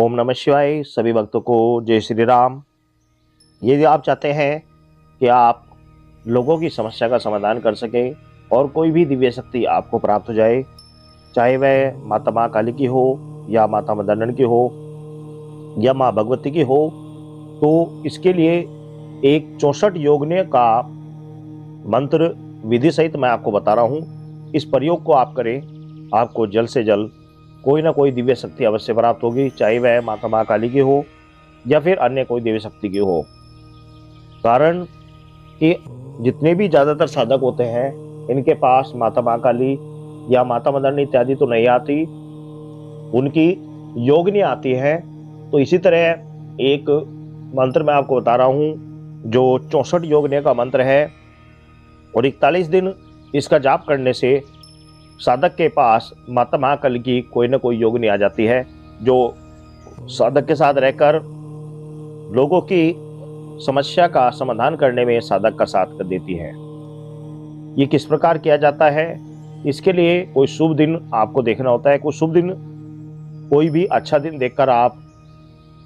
ओम नमः शिवाय। सभी भक्तों को जय श्री राम। यदि आप चाहते हैं कि आप लोगों की समस्या का समाधान कर सकें और कोई भी दिव्य शक्ति आपको प्राप्त हो जाए, चाहे वह माता माँ काली की हो या माता मदन की हो या माँ भगवती की हो, तो इसके लिए एक 64 योगने का मंत्र विधि सहित मैं आपको बता रहा हूँ। इस प्रयोग को आप करें, आपको जल्द से जल्द कोई ना कोई दिव्य शक्ति अवश्य प्राप्त होगी, चाहे वह माता माँ काली की हो या फिर अन्य कोई दिव्य शक्ति की हो। कारण कि जितने भी ज्यादातर साधक होते हैं, इनके पास माता माँ काली या माता मदन इत्यादि तो नहीं आती, उनकी योगिनी आती है। तो इसी तरह एक मंत्र मैं आपको बता रहा हूँ जो 64 योगिनी का मंत्र है, और 41 दिन इसका जाप करने से साधक के पास माता महाकाली की कोई ना कोई योगिनी आ जाती है, जो साधक के साथ रहकर लोगों की समस्या का समाधान करने में साधक का साथ कर देती है। ये किस प्रकार किया जाता है, इसके लिए कोई शुभ दिन आपको देखना होता है। कोई शुभ दिन, कोई भी अच्छा दिन देखकर आप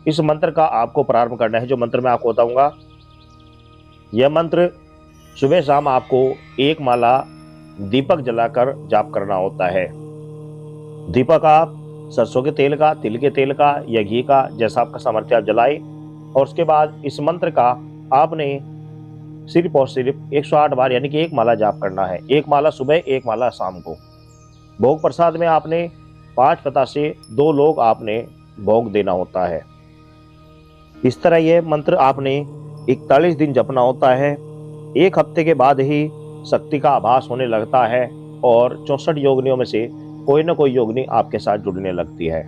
इस मंत्र का आपको प्रारंभ करना है। जो मंत्र मैं आपको बताऊंगा, यह मंत्र सुबह शाम आपको एक माला दीपक जलाकर जाप करना होता है। दीपक आप सरसों के तेल का, तिल के तेल का या घी का, जैसा आपका सामर्थ्य, आप जलाएं। और उसके बाद इस मंत्र का आपने सिर्फ और सिर्फ 108 बार यानी कि एक माला जाप करना है। एक माला सुबह, एक माला शाम को। भोग प्रसाद में आपने 5 पता से 2 लोग आपने भोग देना होता है। इस तरह यह मंत्र आपने 41 दिन जपना होता है। एक हफ्ते के बाद ही शक्ति का आभास होने लगता है और 64 योगिनियों में से कोई ना कोई योगिनी आपके साथ जुड़ने लगती है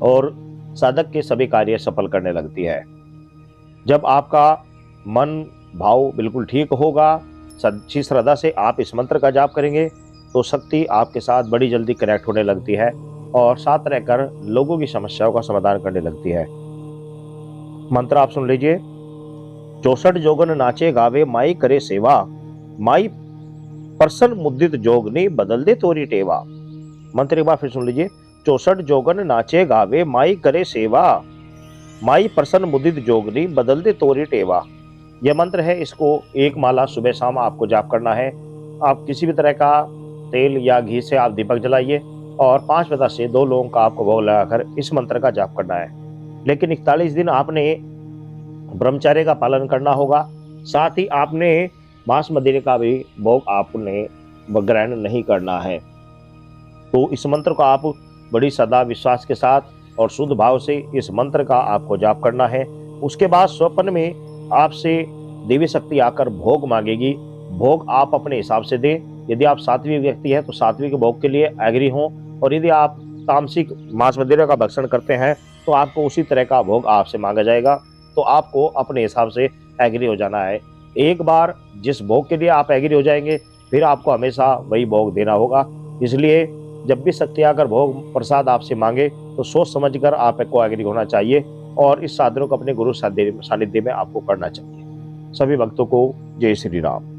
और साधक के सभी कार्य सफल करने लगती है। जब आपका मन भाव बिल्कुल ठीक होगा, सच्ची श्रद्धा से आप इस मंत्र का जाप करेंगे, तो शक्ति आपके साथ बड़ी जल्दी कनेक्ट होने लगती है और साथ रहकर लोगों की समस्याओं का समाधान करने लगती है। मंत्र आप सुन लीजिए। 64 जोगन नाचे गावे माई करे सेवा, माई प्रसन्न मुदित जोगनी बदल दे तोरी टेवा। मंत्र एक बार फिर सुन लीजिए। 64 जोगन नाचे गावे माई करे सेवा, माई प्रसन्न मुदित जोगनी बदल दे तोरी टेवा। यह मंत्र है, इसको एक माला सुबह शाम आपको जाप करना है। आप किसी भी तरह का तेल या घी से आप दीपक जलाइए और 5 पता से 2 लोगों का आपको भोग लगाकर इस मंत्र का जाप करना है। लेकिन 41 दिन आपने ब्रह्मचर्य का पालन करना होगा। साथ ही आपने मांस मदिरे का भी भोग आपने ग्रहण नहीं करना है। तो इस मंत्र को आप बड़ी श्रद्धा विश्वास के साथ और शुद्ध भाव से इस मंत्र का आपको जाप करना है। उसके बाद स्वप्न में आपसे देवी शक्ति आकर भोग मांगेगी। भोग आप अपने हिसाब से दें। यदि आप सात्विक व्यक्ति हैं तो सात्विक भोग के लिए एग्री हों, और यदि आप तामसिक मांस मदिरा का भक्षण करते हैं तो आपको उसी तरह का भोग आपसे मांगा जाएगा। तो आपको अपने हिसाब से एग्री हो जाना है। एक बार जिस भोग के लिए आप एग्री हो जाएंगे, फिर आपको हमेशा वही भोग देना होगा। इसलिए जब भी शक्ति आकर भोग प्रसाद आपसे मांगे तो सोच समझकर आपको एग्री होना चाहिए और इस साधनों को अपने गुरु सानिध्य में आपको करना चाहिए। सभी भक्तों को जय श्री राम।